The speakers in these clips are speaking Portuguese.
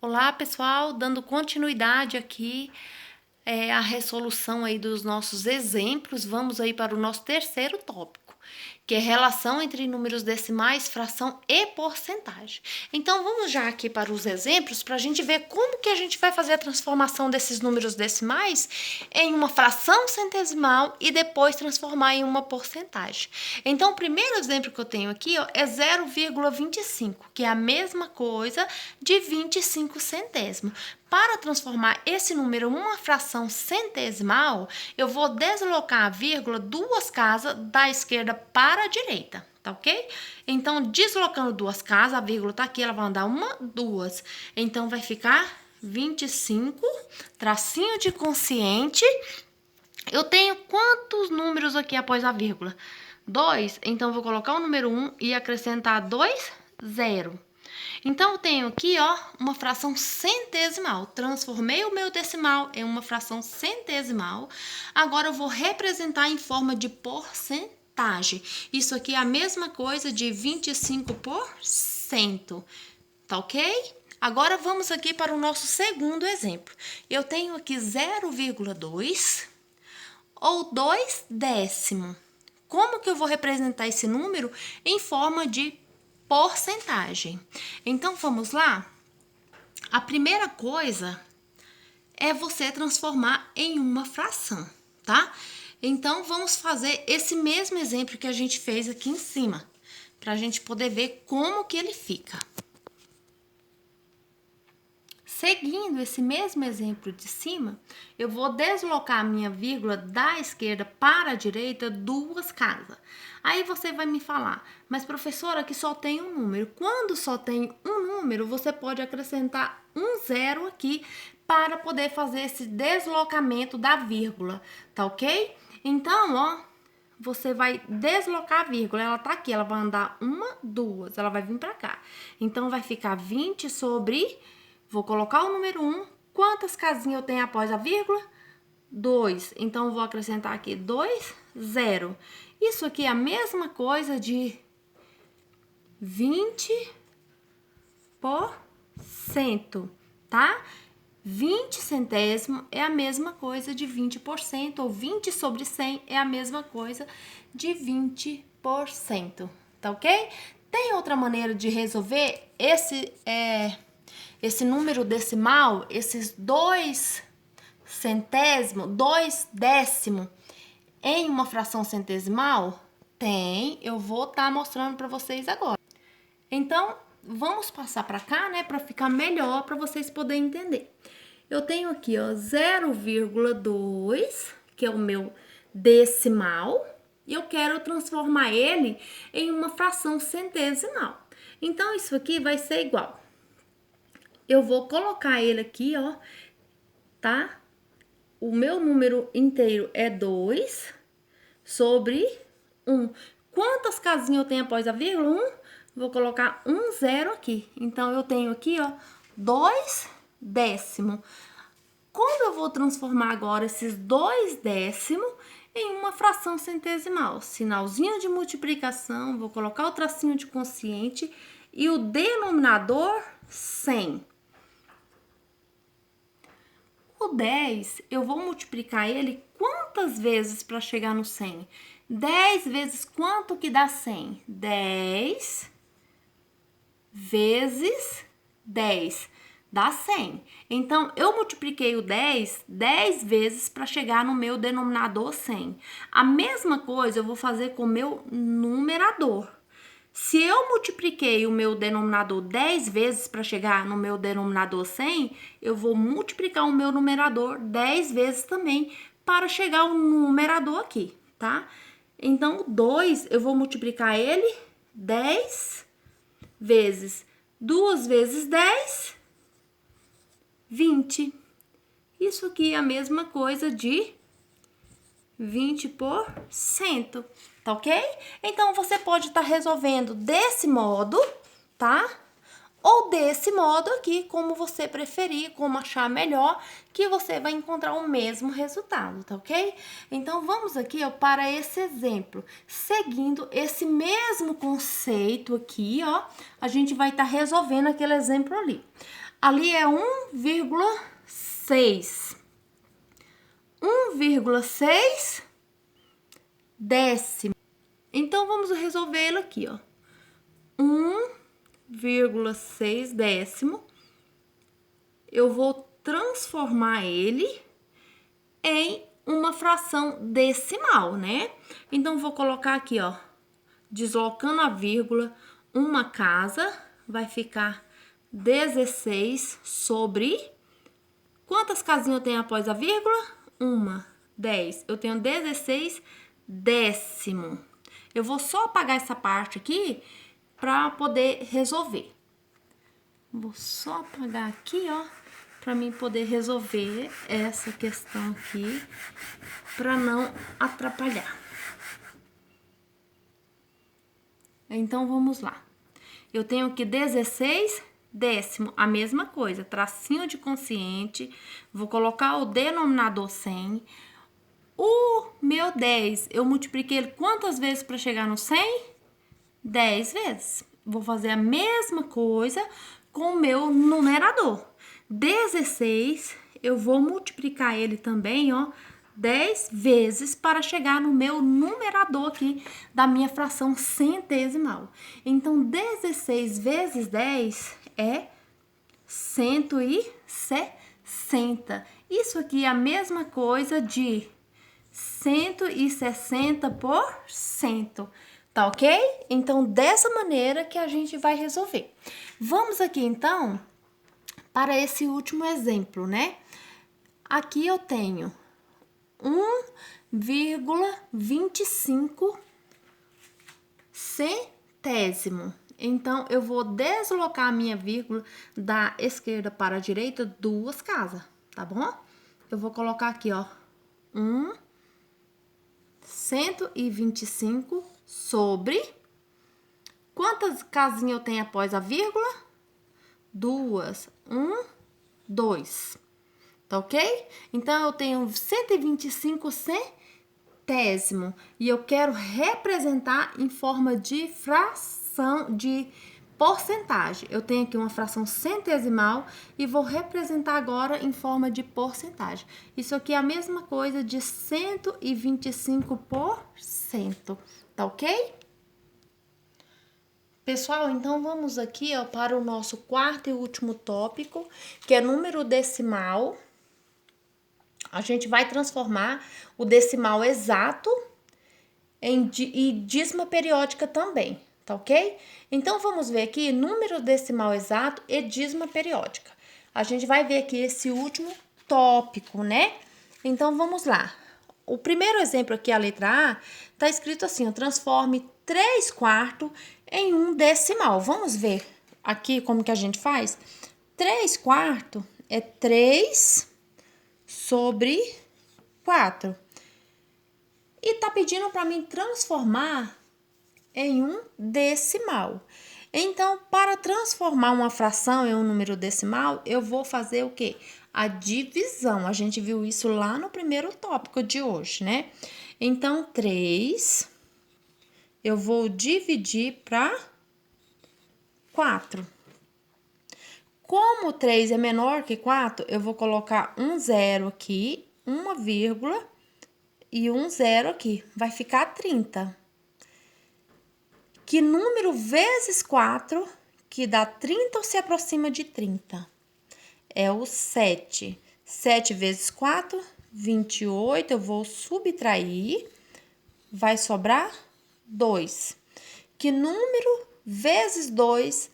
Olá, pessoal, dando continuidade aqui à resolução aí dos nossos exemplos, vamos aí para o nosso terceiro tópico, que é relação entre números decimais, fração e porcentagem. Então, vamos já aqui para os exemplos para a gente ver como que a gente vai fazer a transformação desses números decimais em uma fração centesimal e depois transformar em uma porcentagem. Então, o primeiro exemplo que eu tenho aqui é 0,25, que é a mesma coisa de 25 centésimos. Para transformar esse número em uma fração centesimal, eu vou deslocar a vírgula duas casas da esquerda para a direita, tá ok? Então, deslocando duas casas, a vírgula tá aqui, ela vai andar uma, duas. Então, vai ficar 25, tracinho de consciente. Eu tenho quantos números aqui após a vírgula? 2, então vou colocar o número 1 e acrescentar 2, 0. Então, eu tenho aqui, ó, uma fração centesimal. Transformei o meu decimal em uma fração centesimal. Agora, eu vou representar em forma de porcentagem. Isso aqui é a mesma coisa de 25%. Tá ok? Agora, vamos aqui para o nosso segundo exemplo. Eu tenho aqui 0,2 ou 2 décimos. Como que eu vou representar esse número em forma de porcentagem? Então, vamos lá? A primeira coisa é você transformar em uma fração, tá? Então, vamos fazer esse mesmo exemplo que a gente fez aqui em cima, para a gente poder ver como que ele fica. Seguindo esse mesmo exemplo de cima, eu vou deslocar a minha vírgula da esquerda para a direita duas casas. Aí você vai me falar, mas professora, que só tem um número. Quando só tem um número, você pode acrescentar um zero aqui para poder fazer esse deslocamento da vírgula, tá ok? Então, ó, você vai deslocar a vírgula, ela tá aqui, ela vai andar uma, duas, ela vai vir para cá. Então, vai ficar 20 sobre... Vou colocar o número 1. Quantas casinhas eu tenho após a vírgula? 2. Então, vou acrescentar aqui 2, 0. Isso aqui é a mesma coisa de 20%, tá? 20 centésimo é a mesma coisa de 20%, ou 20 sobre 100 é a mesma coisa de 20%, tá ok? Tem outra maneira de resolver esse número decimal, esses 2 centésimos, 2 décimos em uma fração centesimal? Tem, eu vou estar mostrando para vocês agora. Então, vamos passar para cá, né, para ficar melhor, para vocês poderem entender. Eu tenho aqui, ó, 0,2, que é o meu decimal, e eu quero transformar ele em uma fração centesimal. Então, isso aqui vai ser igual. Eu vou colocar ele aqui, ó, tá? O meu número inteiro é 2 sobre 1. Quantas casinhas eu tenho após a vírgula? 1. Vou colocar um zero aqui. Então, eu tenho aqui, ó, 2 décimos. Como eu vou transformar agora esses 2 décimos em uma fração centesimal? Sinalzinho de multiplicação, vou colocar o tracinho de quociente e o denominador 100. O 10, eu vou multiplicar ele quantas vezes para chegar no 100? 10 vezes quanto que dá 100? 10 vezes 10 dá 100. Então, eu multipliquei o 10 vezes para chegar no meu denominador 100. A mesma coisa eu vou fazer com o meu numerador. Se eu multipliquei o meu denominador 10 vezes para chegar no meu denominador 100, eu vou multiplicar o meu numerador 10 vezes também para chegar ao numerador aqui, tá? Então, 2, eu vou multiplicar ele 10 vezes 2 vezes 10, 20. Isso aqui é a mesma coisa de 20%, tá ok? Então, você pode estar resolvendo desse modo, tá? ou desse modo aqui, como você preferir, como achar melhor, que você vai encontrar o mesmo resultado, tá ok? Então, vamos aqui, ó, para esse exemplo. Seguindo esse mesmo conceito aqui, ó, a gente vai estar resolvendo aquele exemplo ali. Ali é 1,6. 1,6 décimo. Então, vamos resolvê-lo aqui, ó. 1,6 décimo. Eu vou transformar ele em uma fração decimal, né? Então, vou colocar aqui, ó, deslocando a vírgula, uma casa vai ficar 16 sobre... Quantas casinhas eu tenho após a vírgula? 10. Eu tenho 16 décimo. Eu vou só apagar essa parte aqui para poder resolver. Vou só apagar aqui, ó, para mim poder resolver essa questão aqui, para não atrapalhar. Então, vamos lá. Eu tenho aqui 16 décimo, a mesma coisa, tracinho de quociente, vou colocar o denominador 100. O meu 10, eu multipliquei ele quantas vezes para chegar no 100? 10 vezes. Vou fazer a mesma coisa com o meu numerador. 16, eu vou multiplicar ele também, ó, 10 vezes para chegar no meu numerador aqui da minha fração centesimal. Então, 16 vezes 10 é 160. Isso aqui é a mesma coisa de 160%, tá ok? Então, dessa maneira que a gente vai resolver. Vamos aqui, então, para esse último exemplo, né? Aqui eu tenho 1,25 centésimo. Então, eu vou deslocar a minha vírgula da esquerda para a direita 2 casas, tá bom? Eu vou colocar aqui, ó, 125 sobre... Quantas casinhas eu tenho após a vírgula? 2. 2. Tá ok? Então, eu tenho 125 centésimo. E eu quero representar em forma de fração, de porcentagem. Eu tenho aqui uma fração centesimal e vou representar agora em forma de porcentagem. Isso aqui é a mesma coisa de 125%. Tá ok? Pessoal, então vamos aqui, ó, para o nosso quarto e último tópico, que é número decimal. A gente vai transformar o decimal exato em dízima periódica também, tá ok? Então, vamos ver aqui número decimal exato e dízima periódica. A gente vai ver aqui esse último tópico, né? Então, vamos lá. O primeiro exemplo aqui, a letra A, tá escrito assim, ó, transforme 3/4 em um decimal. Vamos ver aqui como que a gente faz? 3/4 é 3 sobre 4. E tá pedindo para mim transformar em um decimal. Então, para transformar uma fração em um número decimal, eu vou fazer o quê? A divisão. A gente viu isso lá no primeiro tópico de hoje, né? Então, 3, eu vou dividir para 4. Como 3 é menor que 4, eu vou colocar um zero aqui, uma vírgula e um zero aqui. Vai ficar 30. Que número vezes 4 que dá 30 ou se aproxima de 30? É o 7. 7 vezes 4, 28. Eu vou subtrair. Vai sobrar 2. Que número vezes 2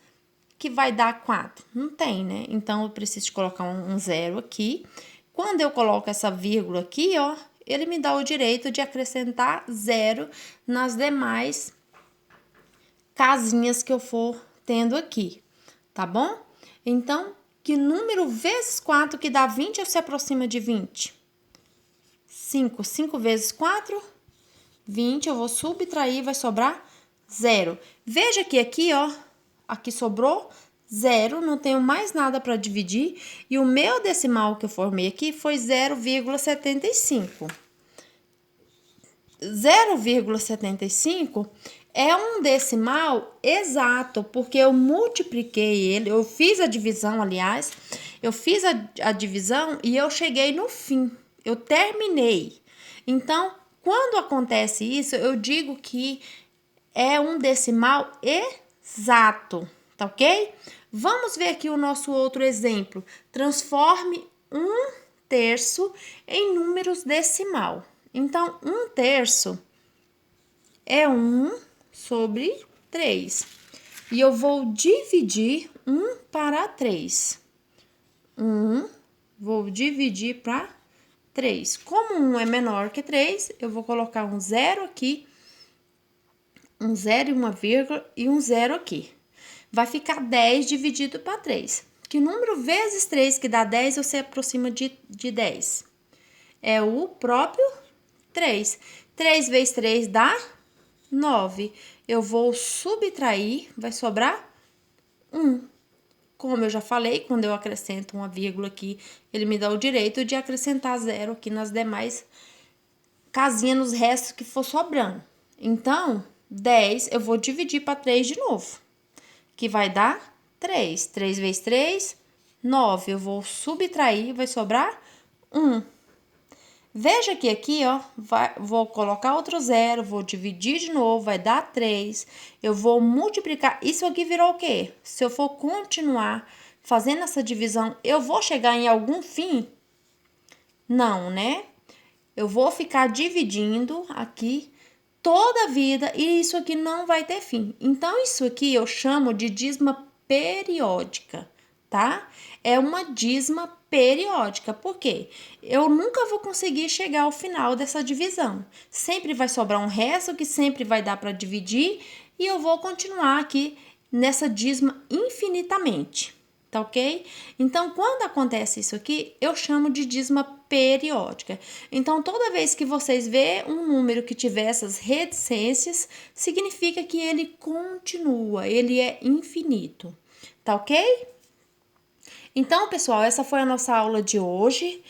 que vai dar 4? Não tem, né? Então, eu preciso colocar um zero aqui. Quando eu coloco essa vírgula aqui, ó, ele me dá o direito de acrescentar zero nas demais casinhas que eu for tendo aqui, tá bom? Então, que número vezes 4 que dá 20 ou se aproxima de 20? 5. 5 vezes 4, 20. Eu vou subtrair, vai sobrar 0. Veja que aqui, ó, aqui sobrou zero, não tenho mais nada para dividir. E o meu decimal que eu formei aqui foi 0,75. 0,75 é um decimal exato, porque eu multipliquei ele, eu fiz a divisão, aliás, eu fiz a divisão e eu cheguei no fim, eu terminei. Então, quando acontece isso, eu digo que é um decimal exato, tá ok? Vamos ver aqui o nosso outro exemplo. Transforme 1/3 em números decimal. Então, 1/3 é 1/3. E eu vou dividir 1 para 3. Vou dividir para 3. Como 1 é menor que 3, eu vou colocar um zero aqui, um zero e uma vírgula e um zero aqui. Vai ficar 10 dividido para 3. Que número vezes 3 que dá 10, você aproxima de 10? É o próprio 3. 3 vezes 3 dá 9. Eu vou subtrair, vai sobrar 1. Como eu já falei, quando eu acrescento uma vírgula aqui, ele me dá o direito de acrescentar zero aqui nas demais casinhas, nos restos que for sobrando. Então, 10 eu vou dividir para 3 de novo, que vai dar 3. 3 vezes 3, 9. Eu vou subtrair, vai sobrar 1. Veja que aqui, ó, vou colocar outro zero, vou dividir de novo, vai dar 3. Eu vou multiplicar. Isso aqui virou o quê? Se eu for continuar fazendo essa divisão, eu vou chegar em algum fim? Não, né? Eu vou ficar dividindo aqui toda a vida e isso aqui não vai ter fim. Então, isso aqui eu chamo de dízima periódica, tá? É uma dízima periódica. Por quê? Eu nunca vou conseguir chegar ao final dessa divisão. Sempre vai sobrar um resto que sempre vai dar para dividir e eu vou continuar aqui nessa dízima infinitamente, tá ok? Então, quando acontece isso aqui, eu chamo de dízima periódica. Então, toda vez que vocês vê um número que tiver essas reticências, significa que ele continua, ele é infinito, tá ok? Então, pessoal, essa foi a nossa aula de hoje.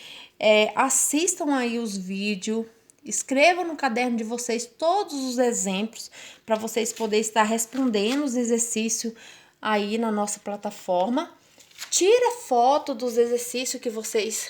Assistam aí os vídeos, escrevam no caderno de vocês todos os exemplos para vocês poderem estar respondendo os exercícios aí na nossa plataforma. Tira foto dos exercícios que vocês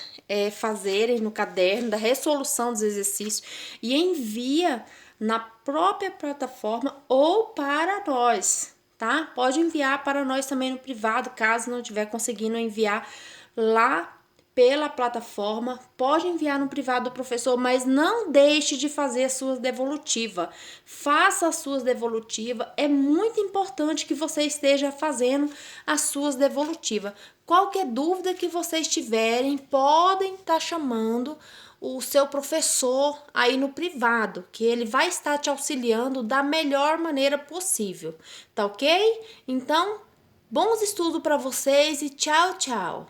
fazerem no caderno, da resolução dos exercícios e envia na própria plataforma ou para nós, tá? Pode enviar para nós também no privado, caso não estiver conseguindo enviar lá pela plataforma. Pode enviar no privado do professor, mas não deixe de fazer as suas devolutivas. Faça as suas devolutivas. É muito importante que você esteja fazendo as suas devolutivas. Qualquer dúvida que vocês tiverem, podem estar chamando o seu professor aí no privado, que ele vai estar te auxiliando da melhor maneira possível, tá ok? Então, bons estudos para vocês e tchau, tchau!